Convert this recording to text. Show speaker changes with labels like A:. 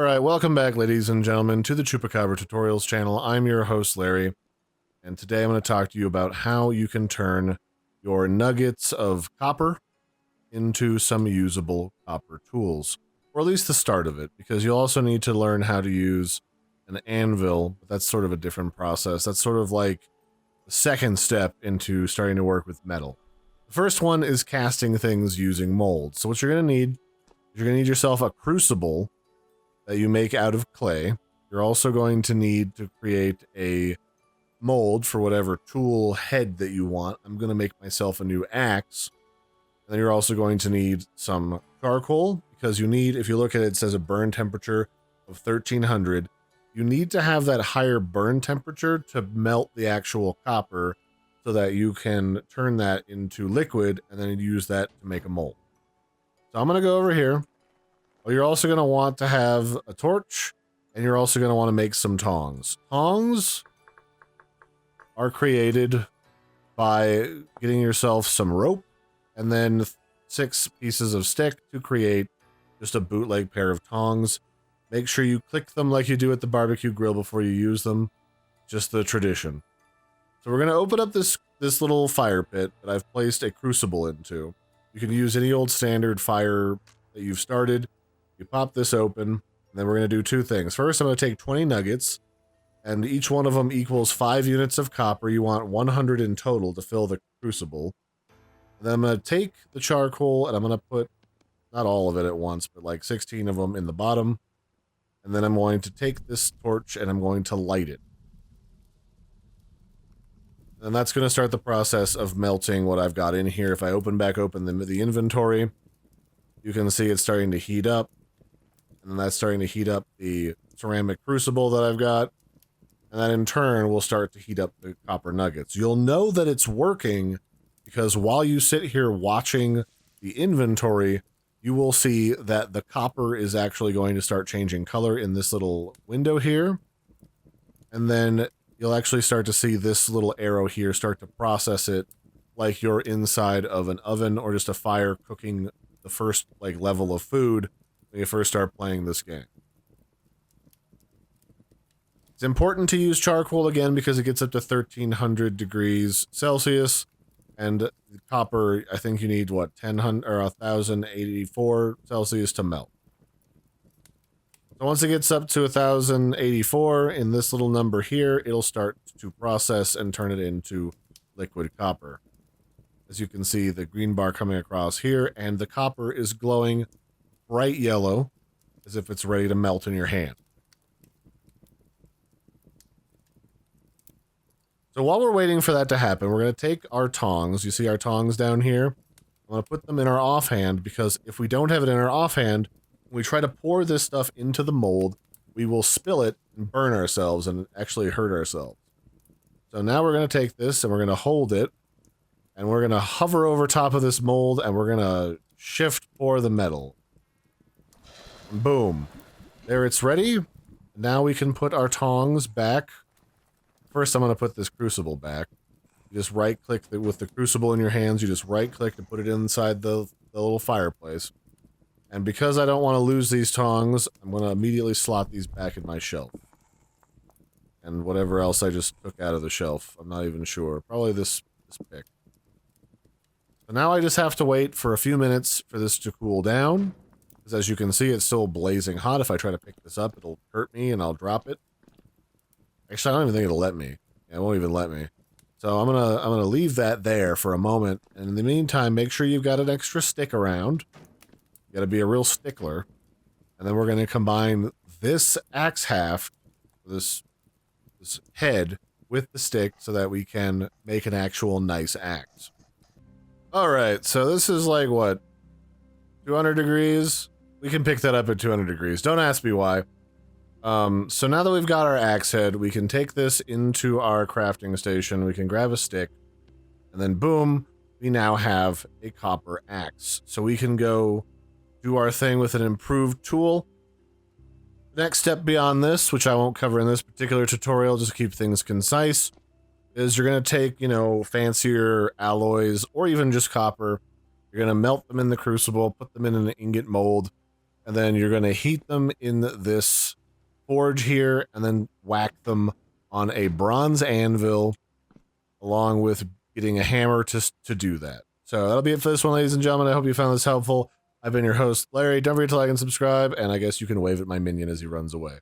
A: Alright, welcome back ladies and gentlemen to the Chupacabra Tutorials channel. I'm your host Larry, and today I'm going to talk to you about how you can turn your nuggets of copper into some usable copper tools. Or at least the start of it, because you'll also need to learn how to use an anvil, but that's sort of a different process. That's sort of like the second step into starting to work with metal. The first one is casting things using molds. So what you're going to need is you're going to need yourself a crucible that you make out of clay. You're also going to need to create a mold for whatever tool head that you want. I'm going to make myself a new axe. And then you're also going to need some charcoal, because you need, if you look at it, it says a burn temperature of 1300. You need to have that higher burn temperature to melt the actual copper so that you can turn that into liquid and then use that to make a mold. So I'm going to go over here. Well, you're also going to want to have a torch, and you're also going to want to make some tongs. Tongs are created by getting yourself some rope and then 6 pieces of stick to create just a bootleg pair of tongs. Make sure you click them like you do at the barbecue grill before you use them. Just the tradition. So we're going to open up this little fire pit that I've placed a crucible into. You can use any old standard fire that you've started. You pop this open, and then we're going to do 2 things. First, I'm going to take 20 nuggets, and each one of them equals 5 units of copper. You want 100 in total to fill the crucible. And then I'm going to take the charcoal, and I'm going to put, not all of it at once, but like 16 of them in the bottom. And then I'm going to take this torch, and I'm going to light it. And that's going to start the process of melting what I've got in here. If I open the inventory, you can see it's starting to heat up. And then that's starting to heat up the ceramic crucible that I've got. And that in turn will start to heat up the copper nuggets. You'll know that it's working because while you sit here watching the inventory, you will see that the copper is actually going to start changing color in this little window here. And then you'll actually start to see this little arrow here start to process it like you're inside of an oven or just a fire cooking the first level of food when you first start playing this game. It's important to use charcoal again because it gets up to 1300 degrees Celsius, and copper, I think you need what, 1084 Celsius to melt. So once it gets up to 1084 in this little number here, it'll start to process and turn it into liquid copper. As you can see, the green bar coming across here, and the copper is glowing bright yellow, as if it's ready to melt in your hand. So while we're waiting for that to happen, we're going to take our tongs. You see our tongs down here? I'm going to put them in our offhand, because if we don't have it in our offhand, when we try to pour this stuff into the mold, we will spill it and burn ourselves and actually hurt ourselves. So now we're going to take this and we're going to hold it, and we're going to hover over top of this mold, and we're going to shift pour the metal. Boom. There, it's ready. Now we can put our tongs back. First, I'm going to put this crucible back. You just right-click with the crucible in your hands. You just right-click to put it inside the little fireplace. And because I don't want to lose these tongs, I'm going to immediately slot these back in my shelf. And whatever else I just took out of the shelf, I'm not even sure. Probably this pick. So now I just have to wait for a few minutes for this to cool down. Because as you can see, it's still blazing hot. If I try to pick this up, it'll hurt me and I'll drop it. Actually, I don't even think it'll let me. Yeah, it won't even let me. So I'm gonna leave that there for a moment. And in the meantime, make sure you've got an extra stick around. You gotta be a real stickler. And then we're gonna combine this axe haft, this head, with the stick so that we can make an actual nice axe. Alright, so this is like, what, 200 degrees? We can pick that up at 200 degrees. Don't ask me why. So now that we've got our axe head, we can take this into our crafting station. We can grab a stick, and then boom, we now have a copper axe. So we can go do our thing with an improved tool. Next step beyond this, which I won't cover in this particular tutorial, just to keep things concise, is you're going to take, fancier alloys, or even just copper. You're going to melt them in the crucible, put them in an ingot mold, and then you're going to heat them in this forge here, and then whack them on a bronze anvil, along with getting a hammer to do that. So that'll be it for this one, ladies and gentlemen. I hope you found this helpful. I've been your host, Larry. Don't forget to like and subscribe, and I guess you can wave at my minion as he runs away.